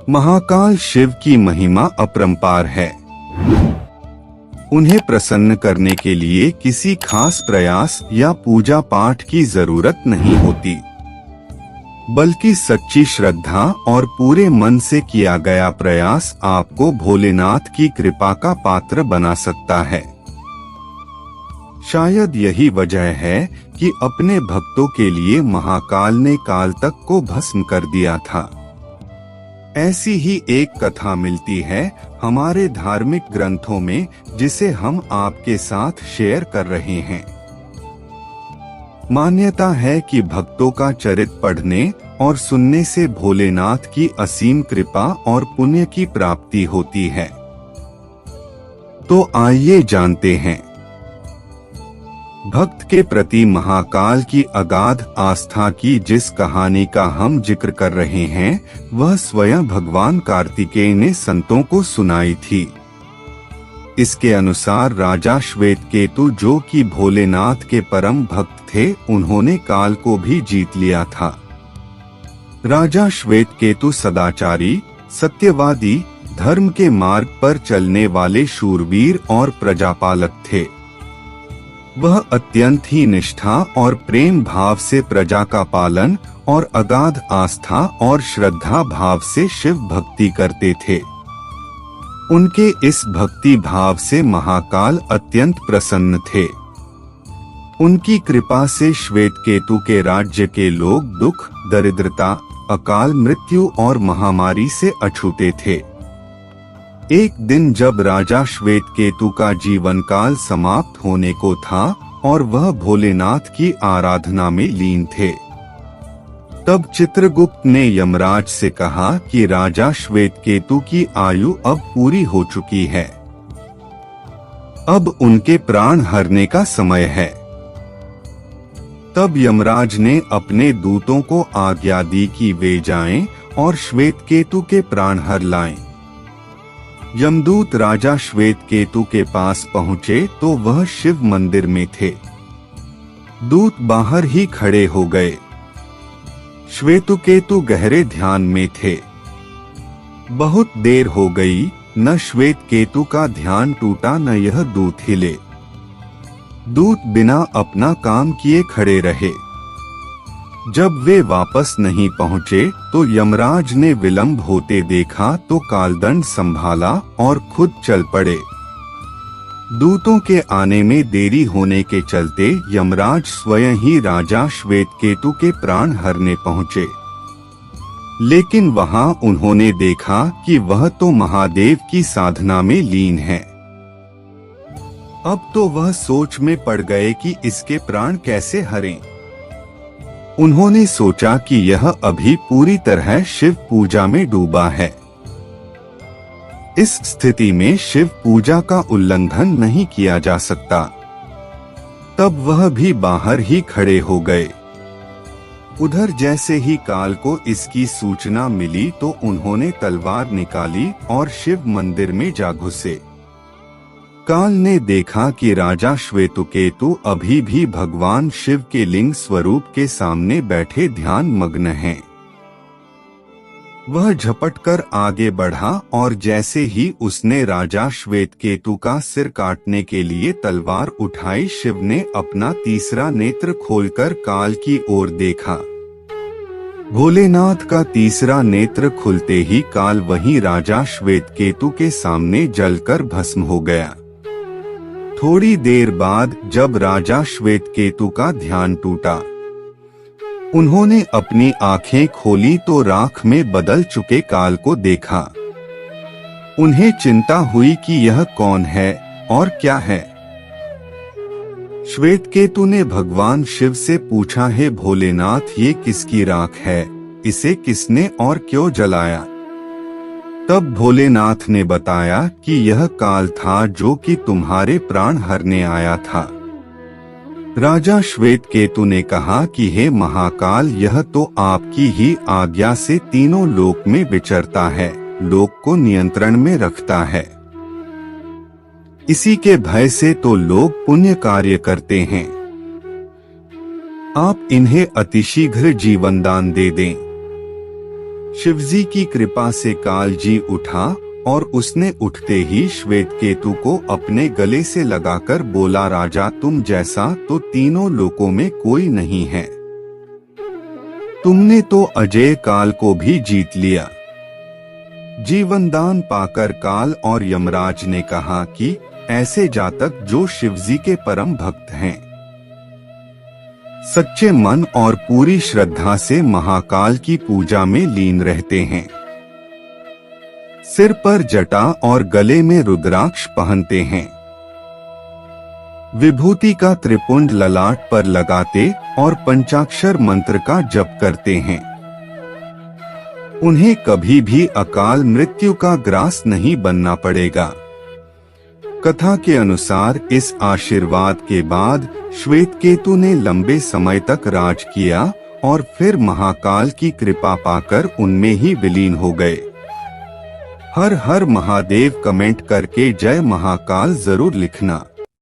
महाकाल शिव की महिमा अपरंपार है। उन्हें प्रसन्न करने के लिए किसी खास प्रयास या पूजा पाठ की जरूरत नहीं होती, बल्कि सच्ची श्रद्धा और पूरे मन से किया गया प्रयास आपको भोलेनाथ की कृपा का पात्र बना सकता है। शायद यही वजह है कि अपने भक्तों के लिए महाकाल ने काल तक को भस्म कर दिया था। ऐसी ही एक कथा मिलती है हमारे धार्मिक ग्रंथों में, जिसे हम आपके साथ शेयर कर रहे हैं। मान्यता है कि भक्तों का चरित्र पढ़ने और सुनने से भोलेनाथ की असीम कृपा और पुण्य की प्राप्ति होती है। तो आइए जानते हैं। भक्त के प्रति महाकाल की अगाध आस्था की जिस कहानी का हम जिक्र कर रहे हैं, वह स्वयं भगवान कार्तिकेय ने संतों को सुनाई थी। इसके अनुसार राजा श्वेतकेतु, जो कि भोलेनाथ के परम भक्त थे, उन्होंने काल को भी जीत लिया था। राजा श्वेतकेतु सदाचारी, सत्यवादी, धर्म के मार्ग पर चलने वाले शूरवीर और प्रजापालक थे। वह अत्यंत ही निष्ठा और प्रेम भाव से प्रजा का पालन और अगाध आस्था और श्रद्धा भाव से शिव भक्ति करते थे। उनके इस भक्ति भाव से महाकाल अत्यंत प्रसन्न थे। उनकी कृपा से श्वेतकेतु के राज्य के लोग दुख, दरिद्रता, अकाल मृत्यु और महामारी से अछूते थे। एक दिन जब राजा श्वेतकेतु का जीवन काल समाप्त होने को था और वह भोलेनाथ की आराधना में लीन थे, तब चित्रगुप्त ने यमराज से कहा कि राजा श्वेतकेतु की आयु अब पूरी हो चुकी है, अब उनके प्राण हरने का समय है। तब यमराज ने अपने दूतों को आज्ञा दी कि वे जाएं और श्वेतकेतु के प्राण हर लाएं। यमदूत राजा श्वेतकेतु के पास पहुँचे तो वह शिव मंदिर में थे। दूत बाहर ही खड़े हो गए। श्वेतकेतु गहरे ध्यान में थे। बहुत देर हो गई, न श्वेतकेतु का ध्यान टूटा न यह दूत हिले। दूत बिना अपना काम किए खड़े रहे। जब वे वापस नहीं पहुँचे तो यमराज ने विलंब होते देखा तो कालदंड संभाला और खुद चल पड़े। दूतों के आने में देरी होने के चलते यमराज स्वयं ही राजा श्वेतकेतु के प्राण हरने पहुँचे। लेकिन वहां उन्होंने देखा कि वह तो महादेव की साधना में लीन है। अब तो वह सोच में पड़ गए कि इसके प्राण कैसे हरें। उन्होंने सोचा कि यह अभी पूरी तरह शिव पूजा में डूबा है। इस स्थिति में शिव पूजा का उल्लंघन नहीं किया जा सकता। तब वह भी बाहर ही खड़े हो गए। उधर जैसे ही काल को इसकी सूचना मिली तो उन्होंने तलवार निकाली और शिव मंदिर में जा घुसे। काल ने देखा कि राजा श्वेतकेतु अभी भी भगवान शिव के लिंग स्वरूप के सामने बैठे ध्यान मग्न हैं। वह झपटकर आगे बढ़ा और जैसे ही उसने राजा श्वेतकेतु का सिर काटने के लिए तलवार उठाई, शिव ने अपना तीसरा नेत्र खोलकर काल की ओर देखा। भोलेनाथ का तीसरा नेत्र खुलते ही काल वहीं राजा श्वेतकेतु के सामने जलकर भस्म हो गया। थोड़ी देर बाद जब राजा श्वेतकेतु का ध्यान टूटा, उन्होंने अपनी आंखें खोली तो राख में बदल चुके काल को देखा। उन्हें चिंता हुई कि यह कौन है और क्या है। श्वेतकेतु ने भगवान शिव से पूछा, हे भोलेनाथ, ये किसकी राख है? इसे किसने और क्यों जलाया? तब भोलेनाथ ने बताया कि यह काल था जो कि तुम्हारे प्राण हरने आया था। राजा श्वेतकेतु ने कहा कि हे महाकाल, यह तो आपकी ही आज्ञा से तीनों लोक में विचरता है, लोक को नियंत्रण में रखता है। इसी के भय से तो लोग पुण्य कार्य करते हैं। आप इन्हें अतिशीघ्र जीवन दान दे दें। शिवजी की कृपा से काल जी उठा और उसने उठते ही श्वेतकेतु को अपने गले से लगाकर बोला, राजा तुम जैसा तो तीनों लोकों में कोई नहीं है। तुमने तो अजय काल को भी जीत लिया। जीवनदान पाकर काल और यमराज ने कहा कि ऐसे जातक जो शिवजी के परम भक्त हैं, सच्चे मन और पूरी श्रद्धा से महाकाल की पूजा में लीन रहते हैं, सिर पर जटा और गले में रुद्राक्ष पहनते हैं, विभूति का त्रिपुंड ललाट पर लगाते और पंचाक्षर मंत्र का जप करते हैं, उन्हें कभी भी अकाल मृत्यु का ग्रास नहीं बनना पड़ेगा। कथा के अनुसार इस आशीर्वाद के बाद श्वेतकेतु ने लंबे समय तक राज किया और फिर महाकाल की कृपा पाकर उनमें ही विलीन हो गए। हर हर महादेव कमेंट करके जय महाकाल जरूर लिखना।